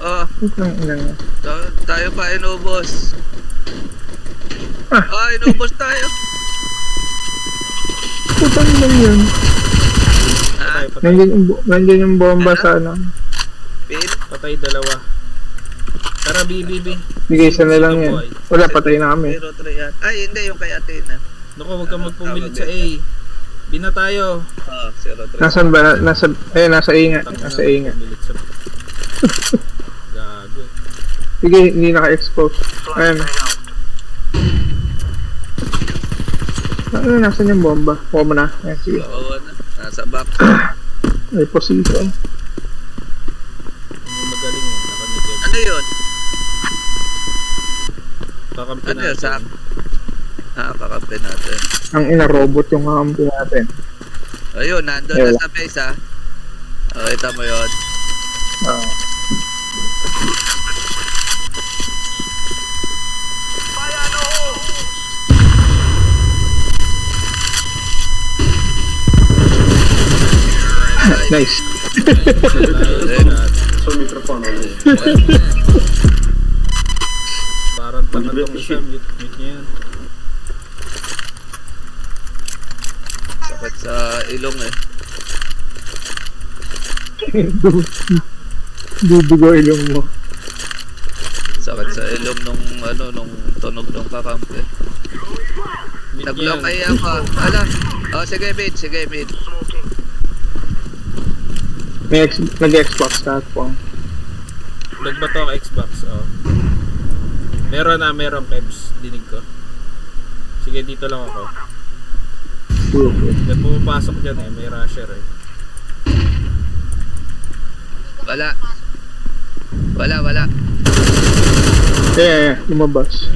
Oh, tayo pa inubos. Inubos tayo. Putang lang yun. Ha? Nandiyan yung bomba Ano? sa ano. Pin? Patay dalawa. Tara, BBB. Bigay isa na lang yan. Wala, patay na kami. 03 yan. Ay, hindi, yung kay Athena. Naku, huwag kang magpumilit sa A. B na tayo. 03. Nasaan ba? Nasa A nga. Nasa A nga. Pumilit sa... Gago. Sige, hindi naka-expose. Ayan. Nasaan yung bomba? Kuha mo na. Ayan, sige. Oo na. Nasa box. May position. Hindi magaling eh. Nakanigyan. Ano yun? Kakampi Ano yun? natin. Kakampi natin. Ang ina-robot yung kakampi natin. Ayun, nandun na sa base ha. Kita mo yun. Nice. Sul microfono. Parang tanga tong isa. Mute niya yan. Sakit sa ilong eh. Bubugo ilong mo. Sakit sa ilong nung tunog ng kakampi. Mute niya Nag-block yan. kaya ako. Ala. Sige mid. Sige mid. Nag-Xbox platform. Nagbato ako Xbox. Oh. Meron Kebs. Dinig ko. Sige, dito lang ako. Ba't pumapasok dyan eh? May rusher eh. Wala. Yeah, lumabas.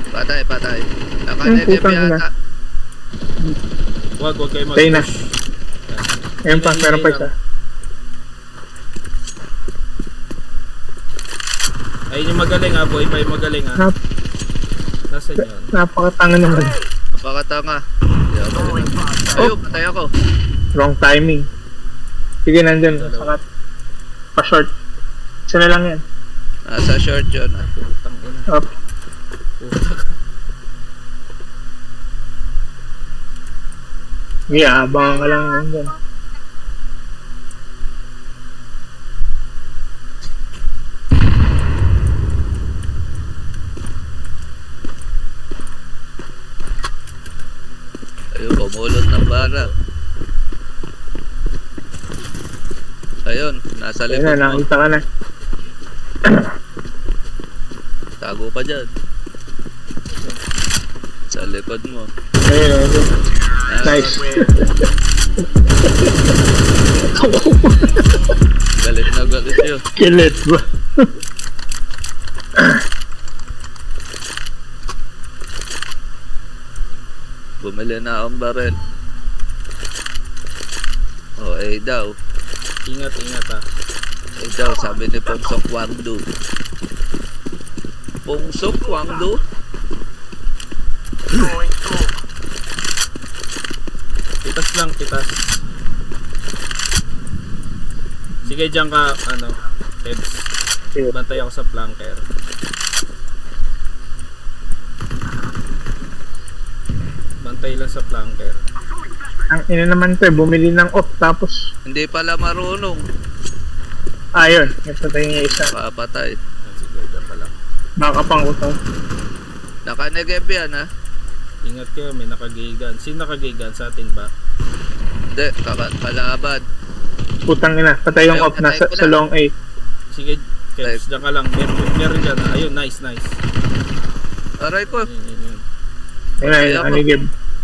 Patay. Patay. Naka-negative putang ina. yata. Huwag kayo Patay na. mag-push. Ayan pa, meron pa isa. Ayun yung magaling ha, boy pa yung magaling ha. Nasaan yun? Napakatanga naman. Napakatanga. Ayun, patay ako. Wrong timing. Sige, nandyan. Sakat. Pa-short. Isa na lang yan. Nasa short yun. Putang ina. Up. Putang. Yeah, abangan ka lang nandyan. Ayun, pumulot ng bara. Ayun, nasa Ayun likod na, mo. nakita ka na. Tago pa dyan. Sa likod mo. Ayun. Nice. Galit na galit yun. Kilit ba? Bumili na akong barel. A daw. Ingat ha. A daw, sabi ni Pongsok Wangdu. Pongsok Wangdu? Pitas lang. Sige, dyan ka, Kebs. Bantay ako sa flanker. Bantay lang sa flanker. Ang ina naman to bumili ng off tapos Hindi pala marunong. ayun, napatay niya isa. Papatay. Sige, dyan ka lang. Nakapang ko to. Naka-negeb yan ha. Ingat kayo, may nakagigan. Sino nakagigan sa atin ba? Hindi, kalaban. Putang ina, patay yung Ayun, off nasa patay ko sa na. long A. Sige, Kebs, dyan ka lang. Meron dyan. Ayun, nice. Aray ko. Yun. Ayun, anigib.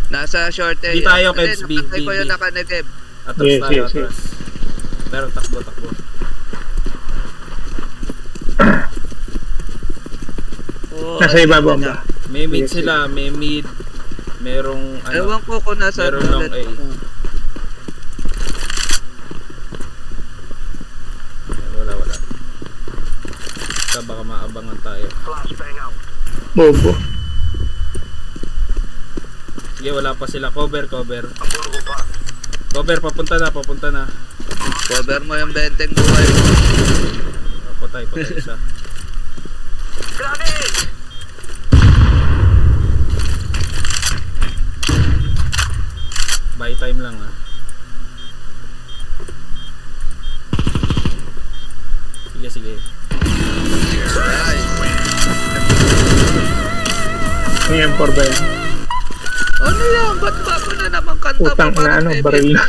Nasa short A. Di tayo, Kebs, B. Napatay ko yung naka-negeb. Atras Yes, tayo, yes, atras. Pero takbo. Oh, Nasa ibabaw ba? May mid Yes, sila, may mid Merong ano, Ewan ko kung nasa meron long A. Wala. Baka maabangan tayo. Bobo. Sige, wala pa sila. Cover. Cover, papunta na. Cover mo yung benteng buhay mo. Patay isa. Buy time lang ah. Sige. Ay, May M4 ba yan? ano yan? Ba't bago na naman kanta mo? Utang na parang ano, baby? baril na.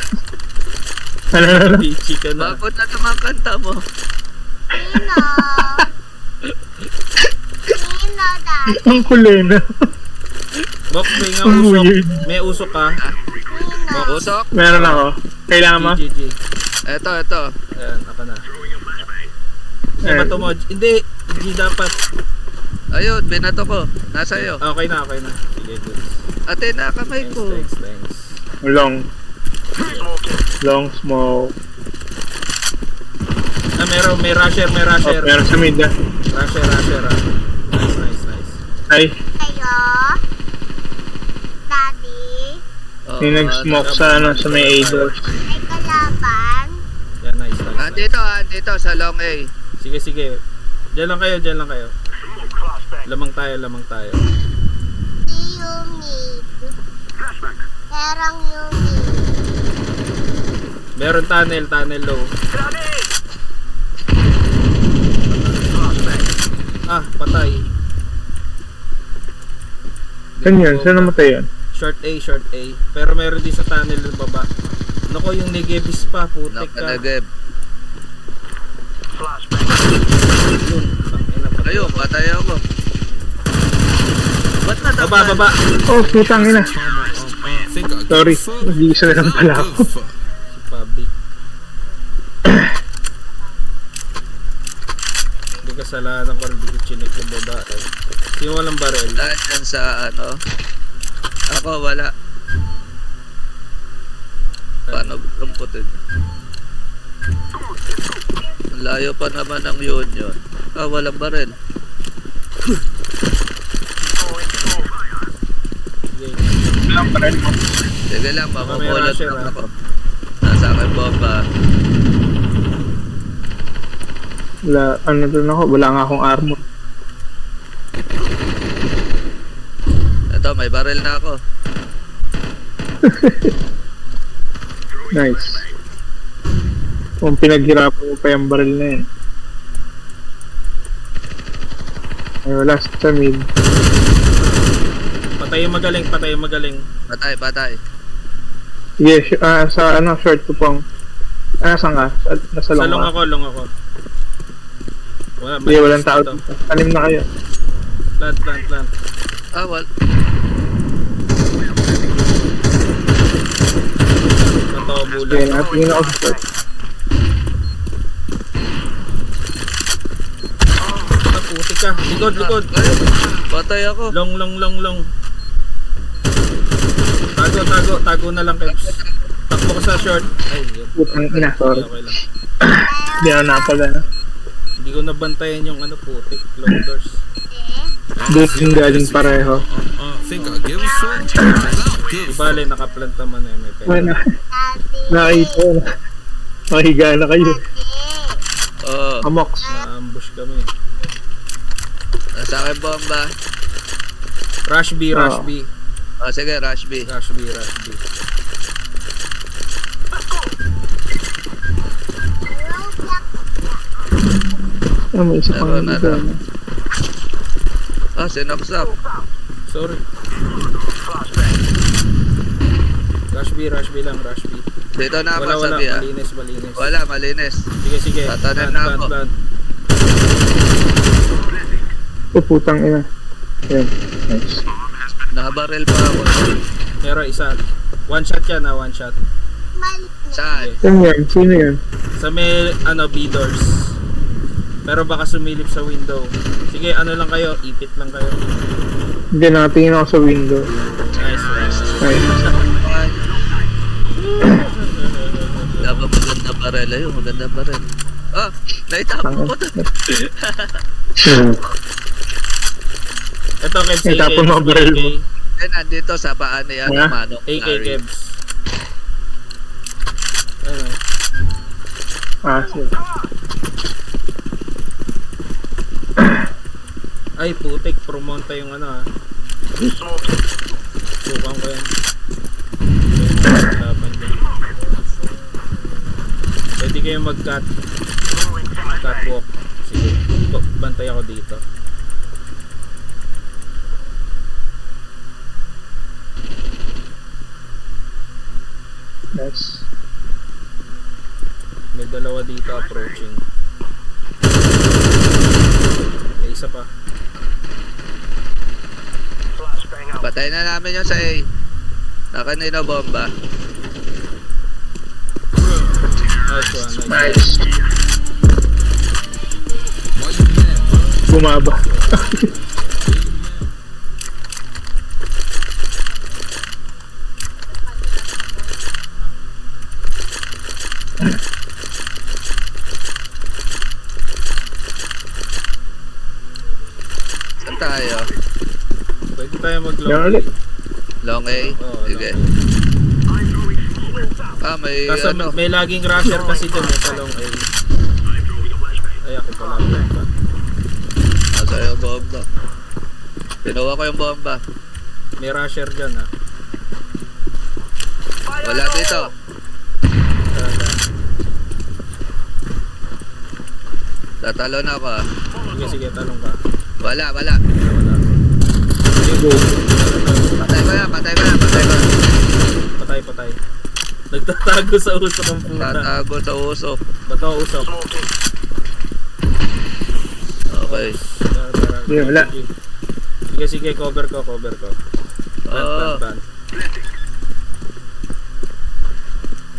Ano? Pichi ka na. Bago na naman kanta mo. Nino. Nino, Dad. Ang kulena. Bok, may nga Ang usok. weird. May usok ka. Nino. Usok? Meron ako. Kailangan mo? GG. Eto. Ayan, ako na. Hindi Eh. ba ito mo? Hindi. G dapat. Ayun, binato ko. Nasa iyo. Okay na. Sige, good. Ate, nakamay ko. Thanks. Long smoke. May rusher. Oh, meron sa mid ah. Rusher ah. Nice. Ay, Ayo. Daddy. Oh, may nag-smoke sa ano, sa may A-doors. May kalaban. Yan, nice. Andito, sa long A. Sige. Diyan lang kayo. Lamang tayo. Yumid. Merong yumid. Meron tunnel low. Ah, patay. Saan yun? Saan namatay yun? Short A. Pero meron din sa tunnel ng baba. Nako, yung Negevis pa, putik ka. Nakanagib. Yun, tangina, patay. Ayun, patay ako. Ba't natakpan? Baba. Oh, putang ina. Sorry, nag-iisa na lang pala ako. Si Public. Hindi kasalanan ko rin dito chinik yung babae. Sino walang barel? Lahat yan sa ano. Ako, wala. Paano lumputin? Ang layo pa naman ng union. Ah, walang barel. Sige. Sige lang, makukulot rusher, lang ah. ako. Nasa akin bomba. Wala, ano doon ako? Wala nga akong armor. Ito, may barel na ako. Nice. Kung pinaghirapan mo pa yung baril na yun. Ay, wala sa mid. Patay yung magaling. Patay. Sige, sa ano, short ko pong. Saan ka? Nasa Sa long ka? long ako. Wala, Hindi, walang tao dito. Tanim na kayo. Plant. Ah, wal. Natobo Sige, lang. natingin ako sa short. Putik ka. Likod. Ay, patay ako. Long. Tago na lang, Kebs. Takbo ka sa short. Ay, yun. Putang ina, sorry. Okay lang. Hindi ako napala. Hindi ko nabantayan yung ano, putik. Long doors. Doon yung galing pareho. Ibale, nakaplant naman eh. May pera. Wala. Daddy. Nakita ko na. Mahiga na kayo. Daddy. Oo. Amox. Na-ambush kami. Nasa akin bomba. Rush B. Oh, sige, rush B. Ano, may isa pang Meron na dito. lang. Ah, sinaksak. Sorry. Rush B lang. Dito na ako Wala. sabi ah. Malinis. Wala, malinis. Sige. Tatanim na ako. Plant. Oh, putang ina. Ayan. Nice. Nakabaril pa ako. Pero isa. One shot yan na, one shot. Mali. Saan? Saan yan? Sino yan? Sa may, B doors. Pero baka sumilip sa window. Sige, ano lang kayo, ipit lang kayo. Hindi, nakatingin ako sa window. Nice. Ay, Dapat maganda barel. Ayun, maganda barel. Ah, naitapon ko na. Ito, Kebs, Eh, tapon mo ang baril mo. Eh, nandito sa paan ni ano, Ha? Manong AK Larry. Kebs. Ayun. Sige. Ay, putik. Promonta yung ano ah. Sukan ko yan. Laban din. Pwede kayo catwalk. Sige. Bantay ako dito. Nice. May dalawa dito approaching. May isa pa. Patay na namin yung sa A. Nakanino bomba. Nice one, nice. Nice. Bumaba. Saan tayo? Pwede tayo Yan mag-long. ulit. Long A? Oo, Sige. Ah, may Kaso ano. may laging rusher kasi dun sa long A. Ay, ako pala bomba. Nasa yung bomba. Pinuha ko yung bomba. May rusher dyan ah. Wala dito. Tara. Tatalon ako ah. Sige, sige, talong ka. Wala, wala. Wala. Patay ko na, patay ko na, patay ko na. Patay, patay. Nagtatago sa usok ng puta. Tatago sa usok. Bato usok. Okay. Tara, tara. Hindi, wala. Sige, sige, cover ko, cover ko. Ban, ban, Oo. ban.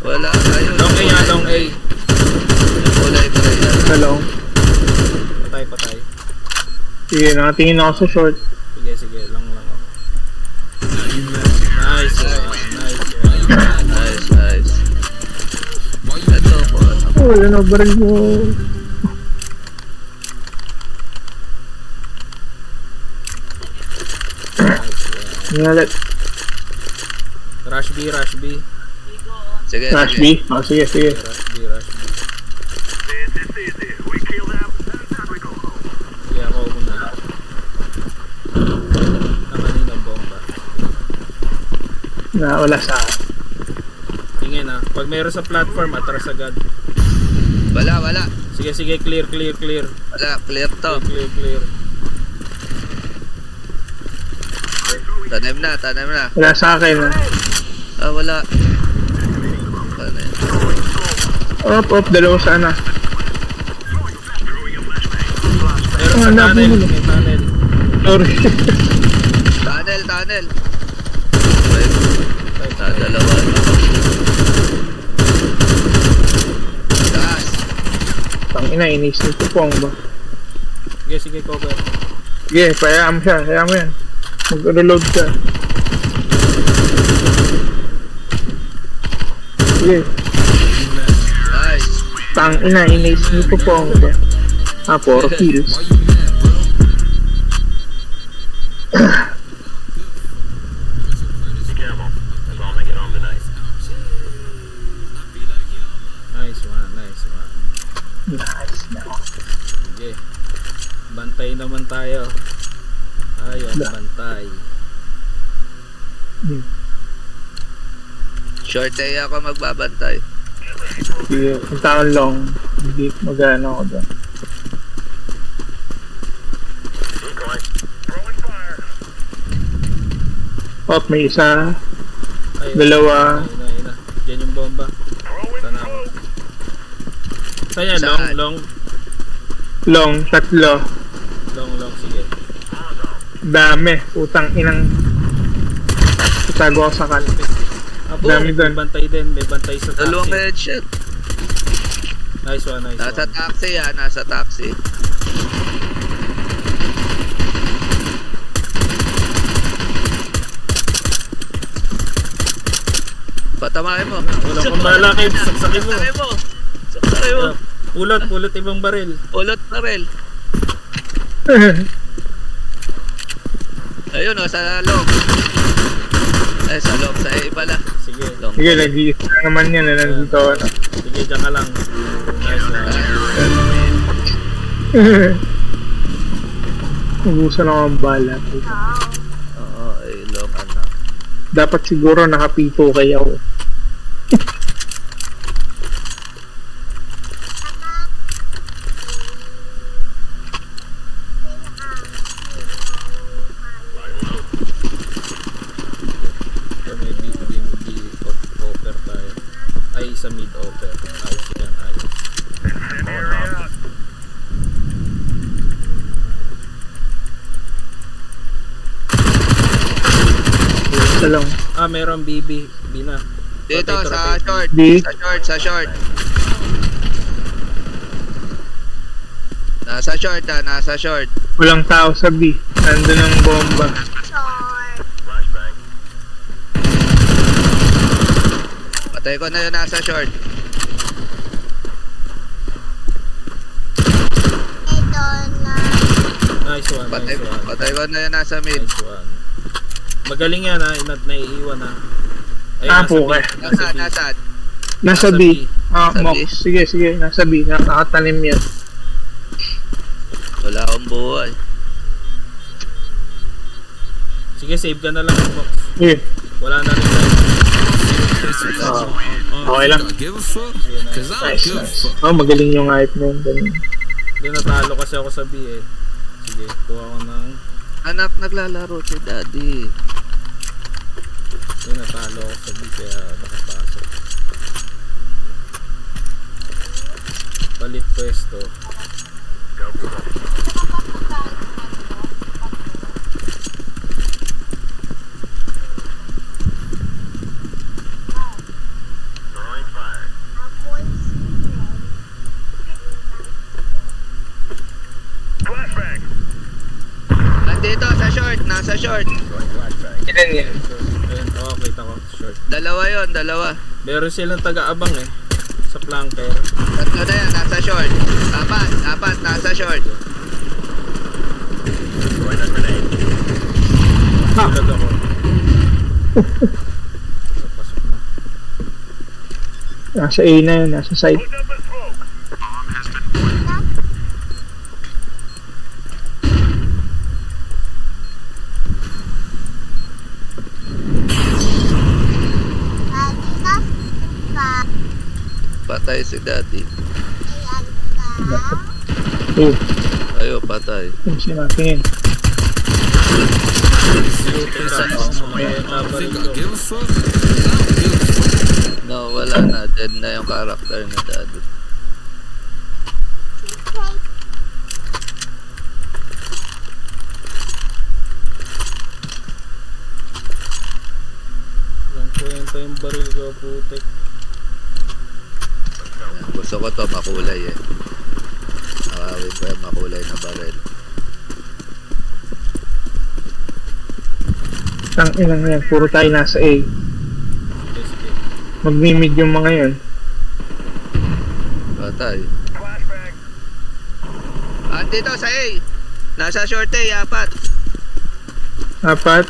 Wala. Ayun. Long A nga, long A. Yung kulay ko rin yan. Talong. Patay, patay. Sige, nakatingin ako sa short. Sige, sige, long lang ako. Nice one, nice one. Nice, nice. Ito po. Oh, wala na baril mo. Nice one. Ngalat. Rush B, rush B. Sige, Rush sige. B. Sige, sige. Rush B, rush B. Sige, ako muna. Nakaninang bomba. Wala sa akin. Tingin ah. Pag meron sa platform, atras agad. Wala, wala. Sige, sige, clear, clear, clear. Wala, clear to. Clear, clear. Tanim na, tanim na. Wala sa akin. Ah, wala. Ano yun? Op, dalawa sana. Meron sa Wala, tunnel, bulo. may tunnel. Sorry. Tunnel, tunnel. Okay. Dalawa. Taas. Tangina, inisip ko pong ba. Sige, sige, cover. Sige, payaan mo siya. Hayaan mo yan. Mag-reload ka. Sige. Nice. Tangina, inisip ko pong ba. 4 kills. Nice one, nice one. Nice. Sige. Bantay naman tayo. Ayaw, bantay. Short day ako magbabantay. Sige, punta akong long. Hindi mag-ano ako doon. Op, may isa. Ayun. Dalawa. Ayun na, ayun na. Diyan yung bomba. Sana ako. Saan yan? Long, Saan? long. Long, tatlo. Long, long. Sige. Dami. Utang inang. Itago ako sa kan. Apo, Dami may doon. bantay din. May bantay sa Dalawang taxi. headshot. Nice one, nice Nasa one. taxi yan, nasa taxi. Patamahin mo. Wala kang bala, Kebs. Saksakin mo. Saksakin mo. Saksakin mo. Pulot ibang baril. Ulot na rin. Ayun o, sa loob. Ay, sa loob. Sa pala. Sige. Long. Sige, nag-iisa naman yan na nandito ako na. Sige, dyan ka lang. Nice one. Ubusan ako ng bala. Oo, ay long ano. Dapat siguro nakapipo kayo. So, may offer tayo. Ay, sa mid offer. Ayos yan, ayos. Isa lang. Ah, meron BB. Bina. Dito, Rotate, sa rotate. short. B. Sa short. Nasa short nasa short. Walang tao sa B. Nandun ang bomba. Short. Patay ko na yun nasa short. Ito na. Nice one, nice one. Patay ko na yun nasa mid. Nice one. Magaling yan ha, naiiwan ha. Ay, Ah, nasa po, B. okay. Nasa B. Nasaan? Nasa Nasa B. B. Ah, Nasa Mox. B. Sige, sige. Nasa B. Nakatanim yan. Wala akong buhay. Sige, save ka na lang, Box. Sige. Wala na rin tayo. Okay lang. Give a fuck, Sige, cause nice. I don't Nice, give a nice. fuck. Oh, magaling yung hype na yun. Ganun. Hindi, natalo kasi ako sa B eh. Sige, kuha ko ng... Anak, naglalaro si daddy. Hindi, natalo ako sa B kaya nakapasok. Palit pwesto. Amoy siren. Nandito, sa short. Nasa short. Ilan yan? Ayun, kita ko. Short. Dalawa yon, dalawa. Meron silang taga-abang eh. Sa flanker. Tatlo na yan, nasa short. Apat, nasa short. Tulag ako. Pasok na. Nasa A na yun. Nasa side. Adidas ka. Patay si daddy. Ayan ka. Oh, Ayo, patay. yung sinatingin. I think I give a fuck, cause I don't give a fuck. No, wala na. Dead na yung character ni daddy. Walang kwenta yung baril ko, putik. Ayan, gusto ko to makulay eh. Nakawin ko yung makulay na baril. Tang inang yan. Puro tayo nasa A. Sige, sige. Magmimid yung mga yun. Patay. Dito sa A. Nasa short A, apat. Apat.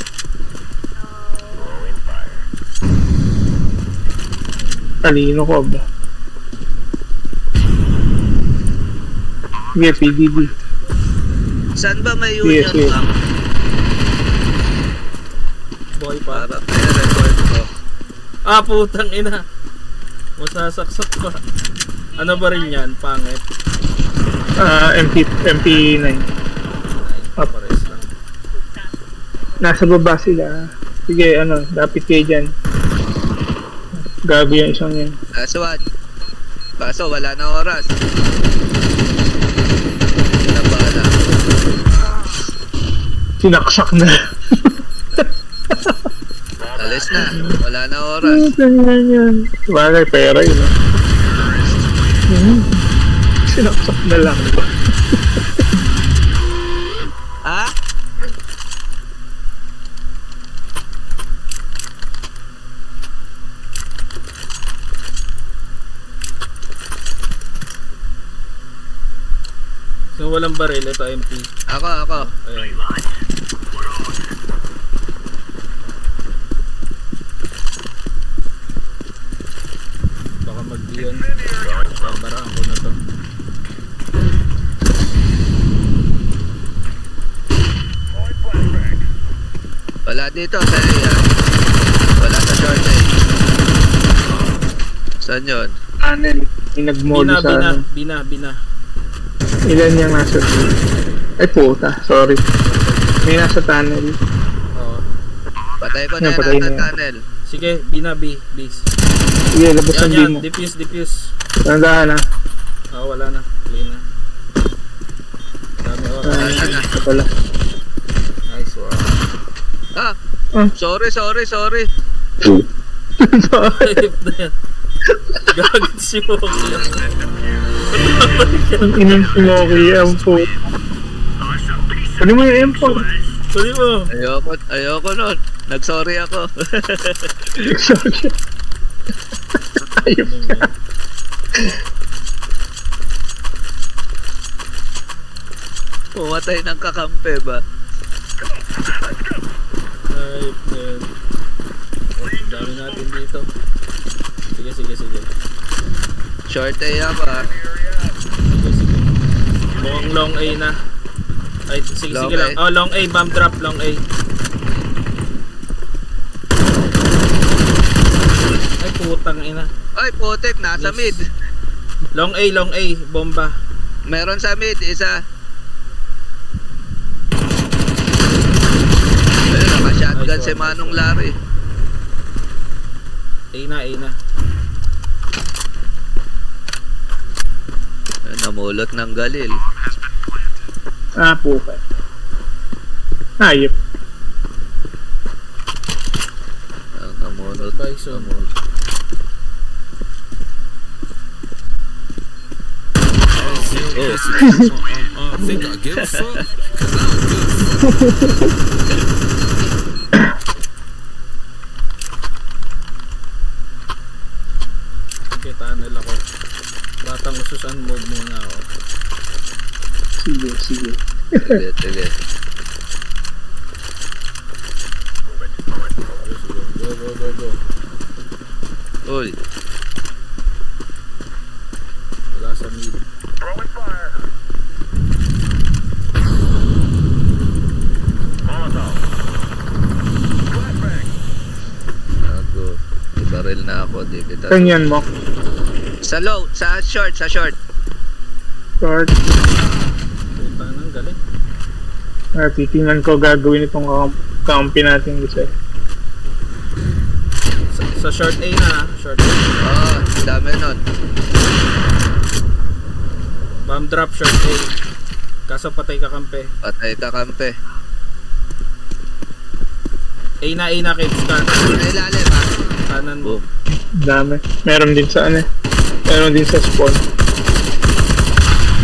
Talino ko ba? Sige, PDD. Saan ba may Yes, union yes. bank? Boy pa. Para may record ko. Ah, putang ina. Masasaksak pa. Ano ba rin yan? Pangit. MP9. Up. Pares lang. Nasa baba sila. Sige, ano, dapat kayo dyan. Gabi yung isang yan. Last one. Kaso wala na oras. Wala bala. Sinaksak na. Alis na. Wala na oras. Ganyan yan. Bagay, pera yun. Sinaksak na lang. Ha? walang baril, ito MP. Ako. Ayan. Baka mag-diyan. Barbaraan ko na to. Wala dito sa area. Wala sa short A. Saan yun? Tunnel. May nag-mall sa ano. Bina. Ilan yung nasa ay puta, sorry. May nasa tunnel. Oo. Patay ko na Yan, patay yan na ang yan. tunnel. Sige, Bina B, base. Sige, labas ang Yan, mo. defuse. Tandaan na. Oo, wala na. Clean na. Dami oras. Ito pala. Nice one. Ah! Ah. Sorry. Sorry. Ayop na yan. Gagod si Moki. Ang inang smoky, ang po. Ano mo yung M4? Sorry mo. Ayoko nun. Nag-sorry ako. Sorry. Ayop ka. Pumatay ng kakampi ba? Ayop na yan. Oh, dami natin dito. Sige. Short A ako ah. Sige. Mukhang long A na. Ay, sige Long lang. A. Oh, long A, bomb drop, long A. Ay, putang ina. Ay, putik. Nasa Yes. mid. Long A, bomba. Meron sa mid. Isa. Ayun, naka-shotgun Nice si one, Manong nice one. Larry. A na. Ayun, namulot ng galil. Ah, puta. Ayop. Namulot. Bison. Think I give a fuck? 'Cause I don't give a fuck. Okay, tunnel ako. Batang ususan mode muna ako. Sige. Sige. Sige, go. Uy. Wala sa mid. Ako. Ibaril na ako. Di kita. Saan yan mo? Sa low. Sa short. Short. Puta nang galing. Ah, titingnan ko gagawin itong kampi natin kasi. Sa short A na, short A. Oo. Dami nun. Bomb drop, short A. Kaso patay ka kampe. Patay kakampi. A na, Cape Scan. Sa ilalim ha. Kanan mo. Boom. Dami. Meron din sa ano eh. Meron din sa spawn.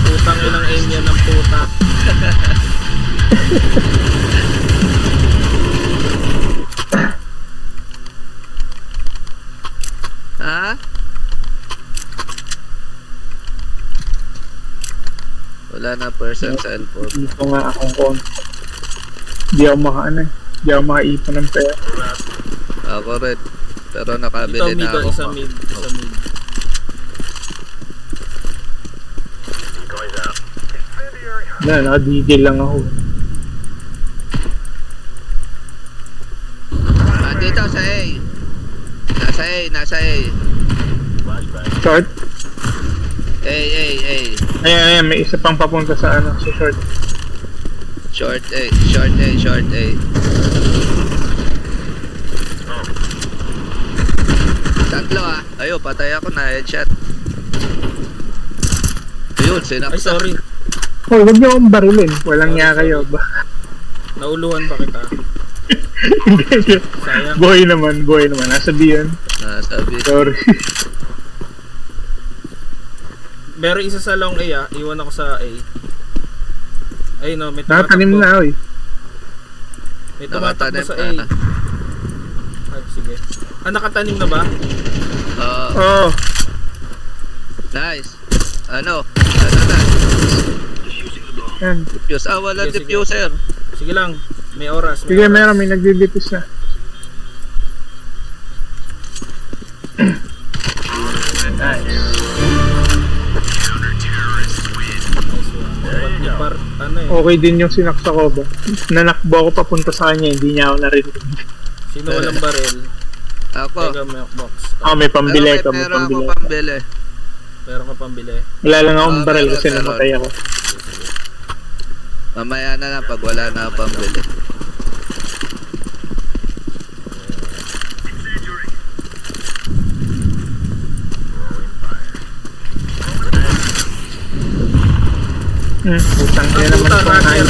Putang inang aim yan ng puta. Ha? Wala na person sa L4. Dito nga akong kon. Di ako makaano eh. Di ako makaipon ng pera. Ako rin. Pero Ito nakabili mid, na ako. isa mid. Naka-digil lang ako. Dito sa A. Nasa A. Short? A. Ayan, may isa pang papunta sa ano, sa short. Short A. Tatlo ah. Ayun, patay ako na headshot. Ayun, Ay, sinaksak. sorry. Hoy, wag niyo akong barilin. Walang niya kayo. Nauluhan pa kita. Sayang. Boy naman. Nasa B yan. Nasabi. Sorry. Meron isa sa long A ah. Iwan ako sa A. Ay no, may Nakatanim na, oy. May tumatakbo Nakatanim sa A. na. Ay, sige. Ah, nakatanim na ba? Oo. Oh, Nice. Ano na? Yan. Diffuse. Ah, wala Sige, sige. diffuser. Sige lang, may oras. Sige, meron. May nagdi-diffuse na. Nice. Ano eh? Okay din yung sinaksa ko ba? Nanakbo ako papunta sa kanya, hindi niya ako narinig. Sino walang baril? Ako. Teka, milk box. May pambili Pero ka, may may pera ako pambili. pambili. Meron ka pambili. Wala lang akong Ah, baril meron, kasi meron. namatay ako. Mamaya na lang pag wala na akong pambili. Putang ina naman Puta, ako Rusher.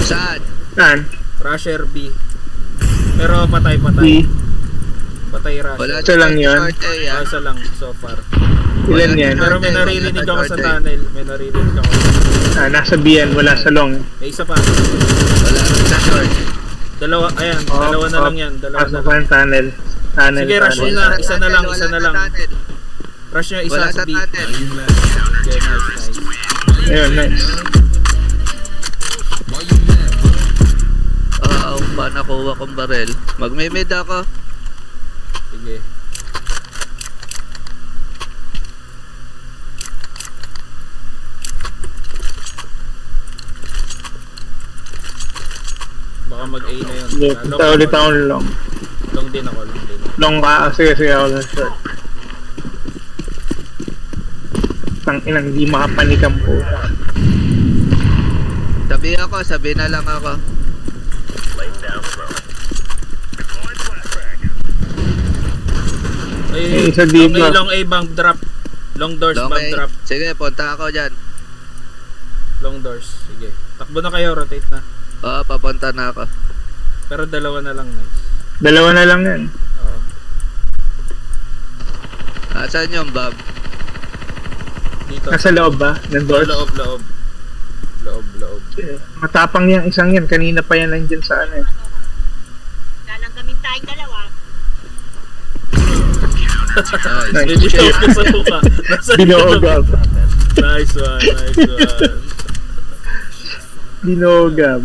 Saan? Saan? Rusher B. Pero patay-patay. Di. Patay Rusher. Wala Ito lang yun. Short A yan. Isa lang so far. Ilan yan? Pero may naririnig ako sa tunnel. May naririnig ako. Nasa BN, wala sa long. May isa pa. Wala rin sa short. Dalawa, ayan. Dalawa na lang yan. Dalawa na Pasok ko lang. yung tunnel. Tunnel, Sige, rush tunnel. nyo na. Isa na lang, Wala isa na sa lang. tunnel. Rush nyo isa Wala sa sa B. tunnel. Okay, nice. Ayun, nice. Pa nakuha kong barel. Magmimid ako. Sige. Baka mag-A na yun. Sige, punta ulit ako ng long. Long din ako, long din. Long ka, sige ako ng short. Tang inang di makapanik ang puta. Sabi na lang ako. Ay, isa deep na. long A, bank drop. Long doors, Long bank A. drop. Sige, punta ako dyan. Long doors, sige. Takbo na kayo, rotate na. Oo, papunta na ako. Pero dalawa na lang, nice. Dalawa na lang yan. Oo. Asan yung Bob? Dito. Nasa loob ba? Ng doors? Loob. Loob. Matapang yung isang yan. Kanina pa yan nandyan sa ano eh. Dalang kaming tayong dalawa. Nice. May bitaw ko sa mukha. Nasa Binogab. Nice one. Binogab.